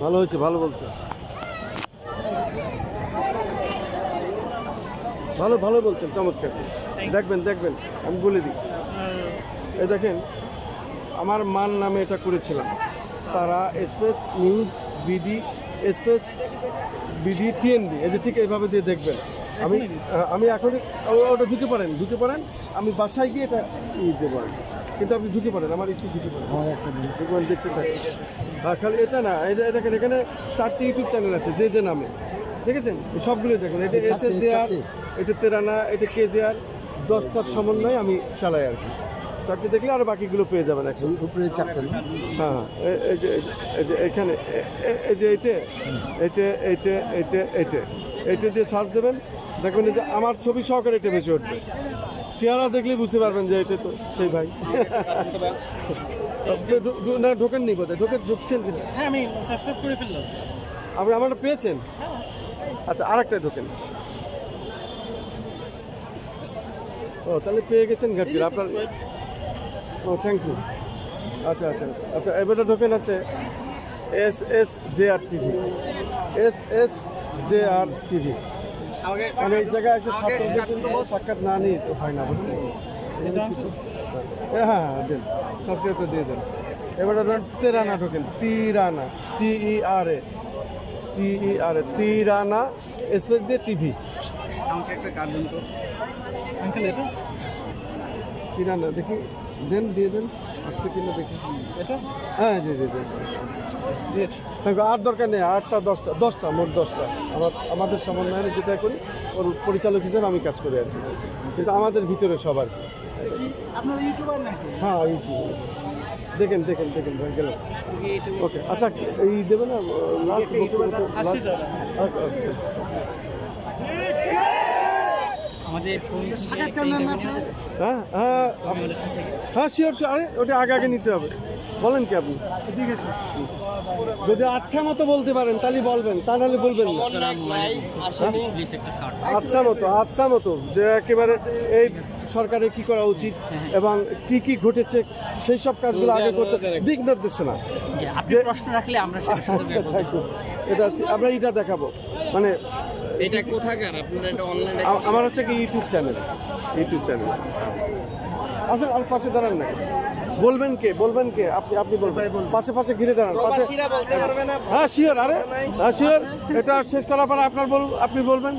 ভালো হয়েছে, ভালো বলছে, ভালো ভালো বলছেন, চমৎকার। দেখবেন দেখবেন, আমি বলে দিই, এই দেখেন আমার মান নামে এটা করেছিলাম, তারা space news BD space BD TNB, এই যে ঠিক এইভাবে দিয়ে দেখবেন। আমি এখন ওটা ঢুকে পারেন, আমি বাসায় গিয়ে এটা দেবো, কিন্তু আপনি ঢুকে পারেন, আমার ইচ্ছে ঢুকে পারেন, দেখতে থাকেন। হ্যাঁ, খালি এটা না, এটা দেখেন, এখানে 4টি ইউটিউব চ্যানেল আছে যে নামে, দেখেছেন? সবগুলো দেখুন, এটা SSJR, এটা তেরানা, এটা KJR, 10টার সমন্বয়ে আমি চালাই আর কি। 4টি দেখলে আর বাকিগুলো পেয়ে যাবেন উপরে 4টা। হ্যাঁ, এই যে এখানে, এই যে এইটা যে সার্চ দেবেন, দেখবেন যে আমার ছবি সহকারে এটা বেশি উঠবে। চেহারা দেখলে বুঝতে পারবেন যে এটা তো সেই ভাই। না, ঢোকেননি বোধহয়, ঢুকছেন কিনা? হ্যাঁ, আমি সাবস্ক্রাইব করে ফেললাম। আপনি আমারটা পেয়েছেন? আচ্ছা, আরেকটাই ঢোকেন। ও, তাহলে পেয়ে গেছেন ঘাটতির আপনার। ও, থ্যাংক ইউ। আচ্ছা আচ্ছা আচ্ছা, এবারে ঢোকেন আছে SSJR TV, SSJR TV। মানে এই জায়গায় এসে সাক্ষাৎ না নিয়ে তো হয় না, বুঝলেন? হ্যাঁ, দেন, সাবস্ক্রাইবটা দিয়ে দেন। এবারে তেরানা ঢোকেন, তিরানা, TERA, তিরানা স্পেস দিয়ে টিভি। আমাকে একটা কার্ড দিন তো আঙ্কেল, এটা তিরানা দেখি, দেন, দিয়ে দেন, আসছে কিনা দেখি। এটা হ্যাঁ, জি। আর দরকার নেই, 8টা 10টা মোট 10টা। আমাদের সমন্বয়ে যেটা করি, ওর পরিচালক হিসেবে আমি কাজ করি আর কি, কিন্তু আমাদের ভিতরে সবার। আপনার ইউটিউবার নাকি? হ্যাঁ, ইউটিউব দেখেন ভাই, গেলাম। ওকে, আচ্ছা, এই দেবে না লাস্ট? হ্যাঁ, শিওর। আরে ওটা আগে নিতে হবে। বলেন কি আপনি? যদি আচ্ছা মতো বলতে পারেন তাহলে বলবেন, তা নাহলে বলবেন না। আচ্ছা মতো যে একেবারে এই সরকারের কি করা উচিত এবং কি ঘটেছে সেই সব কাজগুলো আগে করতে, দিক নির্দেশনা। প্রশ্ন রাখলে আমরা এটা দেখাবো, মানে এটা কোথাকার আপনারা? এটা অনলাইনে? আমার হচ্ছে কি ইউটিউব চ্যানেল। আচ্ছা, আর পাশে দাঁড়ান না, বলবেন কে? আপনি বলবেন, পাশে ঘিরে দাঁড়ান। হ্যাঁ, শিওর। আরে হ্যাঁ, শিওর। এটা শেষ করার পর আপনি বলবেন।